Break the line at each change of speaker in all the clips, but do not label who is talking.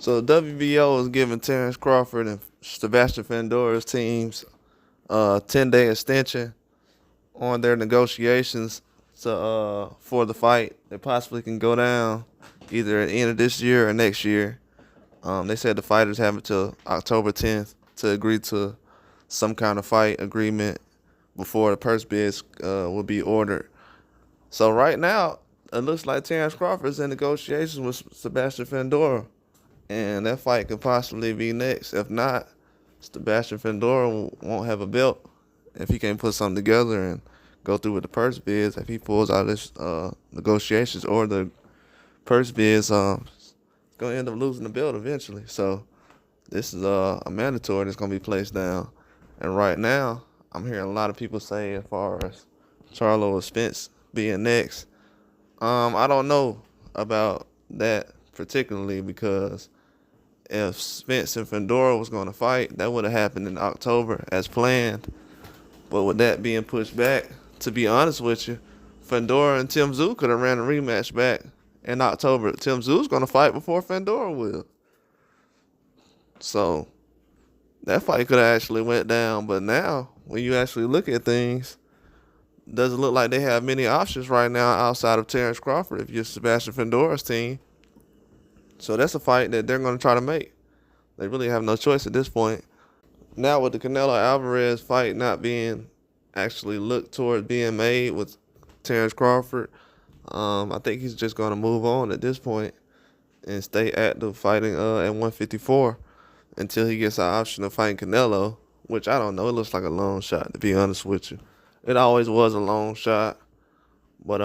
So the WBO is giving Terence Crawford and Sebastian Fundora's teams a 10-day extension on their negotiations to for the fight that possibly can go down either at the end of this year or next year. They said the fighters have until October 10th to agree to some kind of fight agreement before the purse bids will be ordered. So right now, it looks like Terence Crawford is in negotiations with Sebastian Fundora, and that fight could possibly be next. If not, Sebastian Fundora won't have a belt if he can't put something together and go through with the purse bids. If he pulls out his negotiations or the purse bids, he's gonna end up losing the belt eventually. So this is a mandatory that's gonna be placed down. And right now, I'm hearing a lot of people say as far as Charlo or Spence being next. I don't know about that particularly because if Spence and Fundora was going to fight, that would have happened in October as planned. But with that being pushed back, to be honest with you, Fundora and Tim Tszyu could have ran a rematch back in October. Tim Tszyu's going to fight before Fundora will. So that fight could have actually went down. But now, when you actually look at things, doesn't look like they have many options right now outside of Terence Crawford if you're Sebastian Fundora's team. So that's a fight that they're going to try to make. They really have no choice at this point. Now with the Canelo Alvarez fight not being actually looked toward being made with Terence Crawford, I think he's just going to move on at this point and stay active fighting at 154 until he gets an option of fighting Canelo, which I don't know. It looks like a long shot, to be honest with you. It always was a long shot, but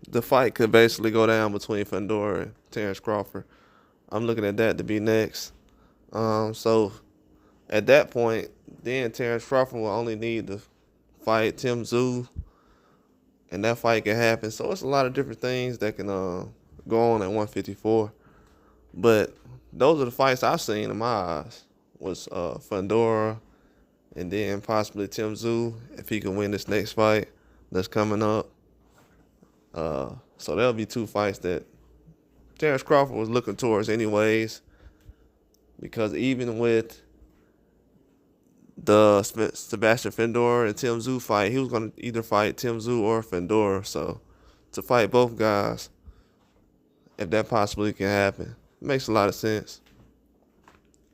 the fight could basically go down between Fundora and Terence Crawford. I'm looking at that to be next. So at that point, then Terence Crawford will only need to fight Tim Tszyu, and that fight can happen. So it's a lot of different things that can go on at 154. But those are the fights I've seen in my eyes was Fundora, and then possibly Tim Tszyu if he can win this next fight that's coming up. So that'll be two fights that Terence Crawford was looking towards anyways, because even with the Sebastian Fundora and Tim Tszyu fight, he was going to either fight Tim Tszyu or Fundora. So to fight both guys, if that possibly can happen, makes a lot of sense.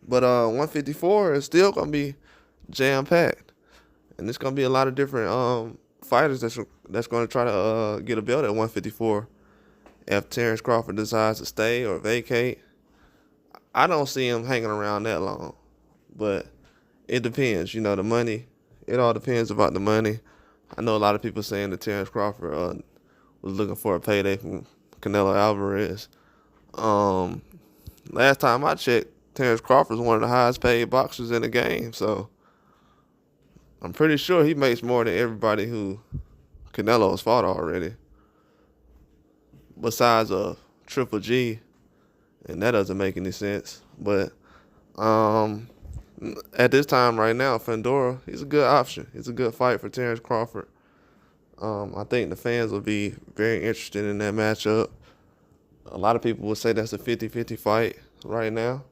But 154 is still going to be jam-packed, and it's going to be a lot of different fighters that's going to try to get a belt at 154 if Terence Crawford decides to stay or vacate. I don't see him hanging around that long, but it depends. You know, the money, it all depends about the money. I know a lot of people saying that Terence Crawford was looking for a payday from Canelo Alvarez. Last time I checked, Terence Crawford is one of the highest paid boxers in the game, so I'm pretty sure he makes more than everybody who Canelo has fought already, besides a Triple G, and that doesn't make any sense. But at this time right now, Fundora, he's a good option. It's a good fight for Terence Crawford. I think the fans will be very interested in that matchup. A lot of people would say that's a 50-50 fight right now,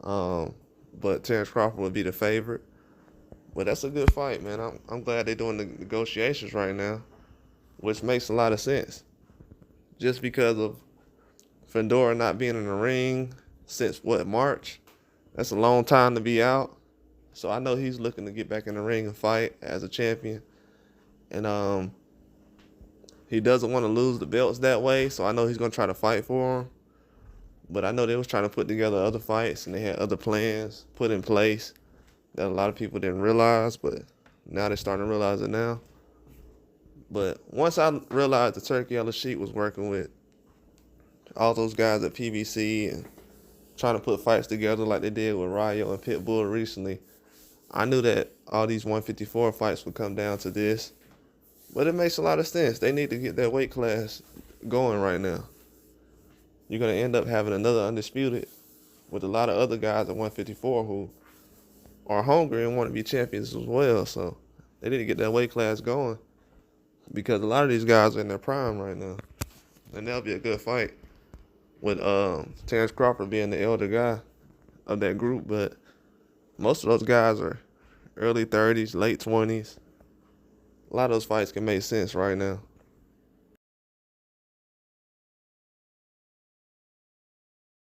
but Terence Crawford would be the favorite. But that's a good fight, man. I'm glad they're doing the negotiations right now, which makes a lot of sense. Just because of Fundora not being in the ring since, March? That's a long time to be out. So I know he's looking to get back in the ring and fight as a champion. And he doesn't want to lose the belts that way, so I know he's going to try to fight for them. But I know they was trying to put together other fights, and they had other plans put in place that a lot of people didn't realize, but now they're starting to realize it now. But once I realized the Turkey on the Sheet was working with all those guys at PBC and trying to put fights together like they did with Rayo and Pitbull recently, I knew that all these 154 fights would come down to this. But it makes a lot of sense. They need to get that weight class going right now. You're going to end up having another undisputed with a lot of other guys at 154 who are hungry and want to be champions as well. So they need to get that weight class going because a lot of these guys are in their prime right now. And that'll be a good fight. with Terence Crawford being the elder guy of that group, but most of those guys are early 30s, late 20s. A lot of those fights can make sense right now.